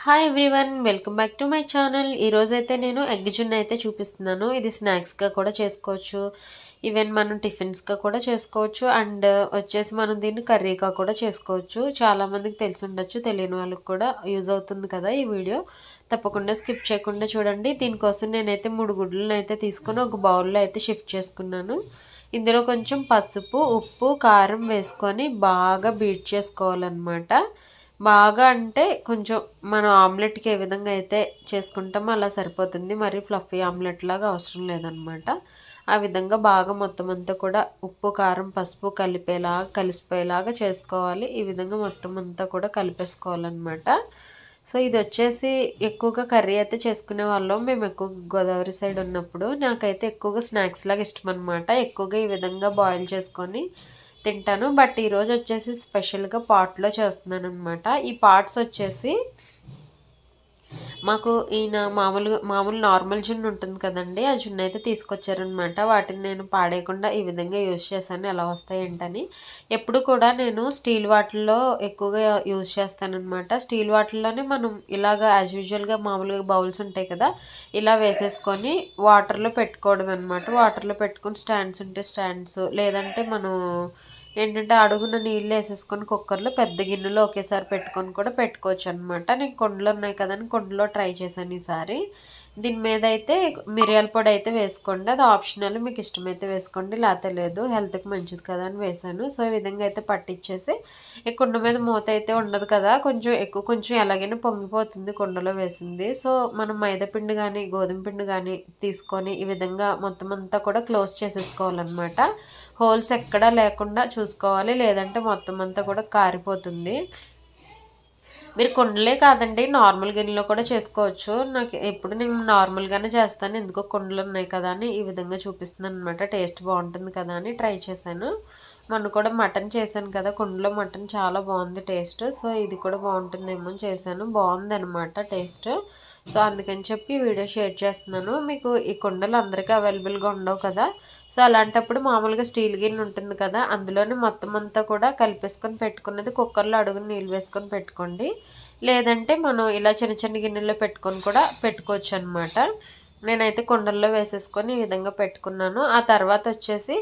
Hi everyone, welcome back to my channel. ఈరోజైతే నేను egg జున్ను అయితే చూపిస్తున్నాను. ఇది స్నాక్స్గా కూడా చేసుకోవచ్చు, ఈవెన్ మనం టిఫిన్స్గా కూడా చేసుకోవచ్చు, అండ్ వచ్చేసి మనం దీన్ని కర్రీగా కూడా చేసుకోవచ్చు. చాలామందికి తెలిసి ఉండొచ్చు, తెలియని వాళ్ళకి కూడా యూజ్ అవుతుంది కదా ఈ వీడియో. తప్పకుండా స్కిప్ చేయకుండా చూడండి. దీనికోసం నేనైతే 3 గుడ్లను అయితే తీసుకొని ఒక బౌల్లో అయితే షిఫ్ట్ చేసుకున్నాను. ఇందులో కొంచెం పసుపు, ఉప్పు, కారం వేసుకొని బాగా బీట్ చేసుకోవాలన్నమాట. బాగా అంటే కొంచెం మనం ఆమ్లెట్కి ఏ విధంగా అయితే చేసుకుంటామో అలా సరిపోతుంది. మరి ఫ్లఫీ ఆమ్లెట్ లాగా అవసరం లేదనమాట. ఆ విధంగా బాగా మొత్తం అంతా కూడా ఉప్పు, కారం, పసుపు కలిసిపోయేలాగా చేసుకోవాలి. ఈ విధంగా మొత్తం అంతా కూడా కలిపేసుకోవాలన్నమాట. సో ఇది వచ్చేసి ఎక్కువగా కర్రీ అయితే చేసుకునే వాళ్ళం మేము ఎక్కువ గోదావరి సైడ్ ఉన్నప్పుడు. నాకైతే ఎక్కువగా స్నాక్స్ లాగా ఇష్టం అనమాట. ఎక్కువగా ఈ విధంగా బాయిల్ చేసుకొని తింటాను. బట్ ఈరోజు వచ్చేసి స్పెషల్గా పాట్లో చేస్తున్నాను అనమాట. ఈ పార్ట్స్ వచ్చేసి మాకు ఈయన మామూలు నార్మల్ జున్ను ఉంటుంది కదండి, ఆ జున్ను అయితే తీసుకొచ్చారనమాట. వాటిని నేను పాడేయకుండా ఈ విధంగా యూజ్ చేశాను. ఎలా వస్తాయి ఏంటని. ఎప్పుడు కూడా నేను స్టీల్ వాటిల్లో ఎక్కువగా యూజ్ చేస్తానమాట. స్టీల్ వాటిల్లోనే మనం ఇలాగా యాజ్ యూజువల్గా మామూలుగా బౌల్స్ ఉంటాయి కదా, ఇలా వేసేసుకొని వాటర్లో పెట్టుకోవడం అనమాట. వాటర్లో పెట్టుకొని స్టాండ్స్ ఉంటే స్టాండ్స్, లేదంటే మనం ఏంటంటే అడుగున నీళ్ళు వేసేసుకొని కుక్కర్లో పెద్ద గిన్నెలో ఒకేసారి పెట్టుకొని కూడా పెట్టుకోవచ్చు అనమాట. నేను కొండలు ఉన్నాయి కదని కొండలో ట్రై చేశాను ఈసారి. దీని మీద అయితే మిరియాల పొడి అయితే వేసుకోండి, అది ఆప్షనల్, మీకు ఇష్టమైతే వేసుకోండి, లేకపోతే లేదు. హెల్త్కి మంచిది కదా అని వేసాను. సో ఈ విధంగా అయితే పట్టించేసి ఈ కుండ మీద మూత అయితే ఉండదు కదా, కొంచెం ఎలాగైనా పొంగిపోతుంది కుండలో వేసింది. సో మనం మైదాపిండి కానీ గోధుమ పిండి కానీ తీసుకొని ఈ విధంగా మొత్తం అంతా కూడా క్లోజ్ చేసేసుకోవాలన్నమాట. హోల్స్ ఎక్కడా లేకుండా చూసుకోవాలి, లేదంటే మొత్తం అంతా కూడా కారిపోతుంది. మీరు కుండలే కాదండి, నార్మల్ గిన్నెలో కూడా చేసుకోవచ్చు. నాకు ఎప్పుడు నేను నార్మల్గానే చేస్తాను, ఎందుకో కుండలు ఉన్నాయి కదా అని ఈ విధంగా చూపిస్తున్నాను అనమాట. టేస్ట్ బాగుంటుంది కదా అని ట్రై చేశాను. మొన్న కూడా మటన్ చేశాను కదా, కుండలో మటన్ చాలా బాగుంది టేస్ట్. సో ఇది కూడా బాగుంటుందేమో చేశాను, బాగుంది అనమాట టేస్ట్. సో అందుకని చెప్పి వీడియో షేర్ చేస్తున్నాను. మీకు ఈ కుండలు అందరికీ అవైలబుల్గా ఉండవు కదా, సో అలాంటప్పుడు మామూలుగా స్టీల్ గిన్నె ఉంటుంది కదా, అందులోనే మొత్తం అంతా కూడా కలిపేసుకొని పెట్టుకున్నది కుక్కర్లో అడుగుని నీళ్ళు వేసుకొని పెట్టుకోండి. లేదంటే మనం ఇలా చిన్న చిన్న గిన్నెల్లో పెట్టుకొని కూడా పెట్టుకోవచ్చు అనమాట. నేనైతే కుండల్లో వేసేసుకొని ఈ విధంగా పెట్టుకున్నాను. ఆ తర్వాత వచ్చేసి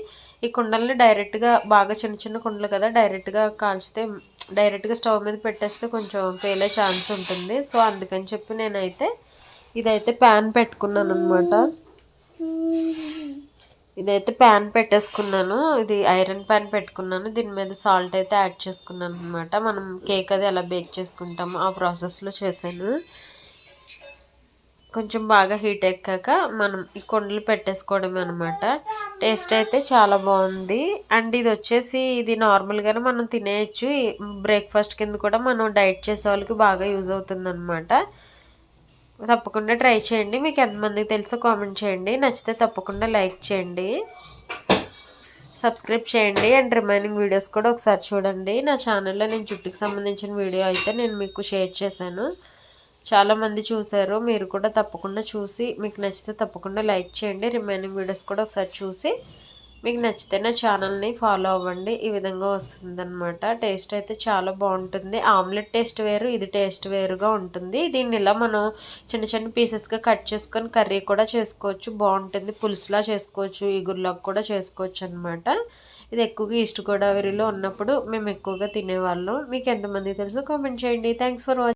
ఈ కుండల్ని డైరెక్ట్గా బాగా చిన్న చిన్న కుండలు కదా, డైరెక్ట్గా స్టవ్ మీద పెట్టేస్తే కొంచెం పేలే ఛాన్స్ ఉంటుంది. సో అందుకని చెప్పి నేనైతే ఇదైతే ప్యాన్ పెట్టుకున్నాను అనమాట. ఇదైతే ప్యాన్ పెట్టేసుకున్నాను. ఇది ఐరన్ ప్యాన్ పెట్టుకున్నాను. దీని మీద సాల్ట్ అయితే యాడ్ చేసుకున్నాను అనమాట. మనం కేక్ అది ఎలా బేక్ చేసుకుంటామో ఆ ప్రాసెస్లో చేశాను. కొంచెం బాగా హీట్ ఎక్కాక మనం ఈ కొండలు పెట్టేసుకోవడమే అనమాట. టేస్ట్ అయితే చాలా బాగుంది. అండ్ ఇది నార్మల్గానే మనం తినేయచ్చు. బ్రేక్ఫాస్ట్ కింద కూడా మనం డైట్ చేసే వాళ్ళకి బాగా యూజ్ అవుతుంది అనమాట. తప్పకుండా ట్రై చేయండి. మీకు ఎంతమందికి తెలుసో కామెంట్ చేయండి. నచ్చితే తప్పకుండా లైక్ చేయండి, సబ్స్క్రైబ్ చేయండి, అండ్ రిమైనింగ్ వీడియోస్ కూడా ఒకసారి చూడండి. నా ఛానల్లో నేను జుట్టుకి సంబంధించిన వీడియో అయితే నేను మీకు షేర్ చేశాను. చాలామంది చూశారు, మీరు కూడా తప్పకుండా చూసి మీకు నచ్చితే తప్పకుండా లైక్ చేయండి. రిమైనింగ్ వీడియోస్ కూడా ఒకసారి చూసి మీకు నచ్చితే నా ఛానల్ని ఫాలో అవ్వండి. ఈ విధంగా వస్తుందన్నమాట. టేస్ట్ అయితే చాలా బాగుంటుంది. ఆమ్లెట్ టేస్ట్ వేరు, ఇది టేస్ట్ వేరుగా ఉంటుంది. దీన్ని ఇలా మనం చిన్న చిన్న పీసెస్గా కట్ చేసుకొని కర్రీ కూడా చేసుకోవచ్చు, బాగుంటుంది. పులుసులా చేసుకోవచ్చు, ఇగురులాగా కూడా చేసుకోవచ్చు అనమాట. ఇది ఎక్కువగా ఈస్ట్ గోదావరిలో ఉన్నప్పుడు మేము ఎక్కువగా తినేవాళ్ళం. మీకు ఎంతమంది తెలుసో కామెంట్ చేయండి. Thanks for watching.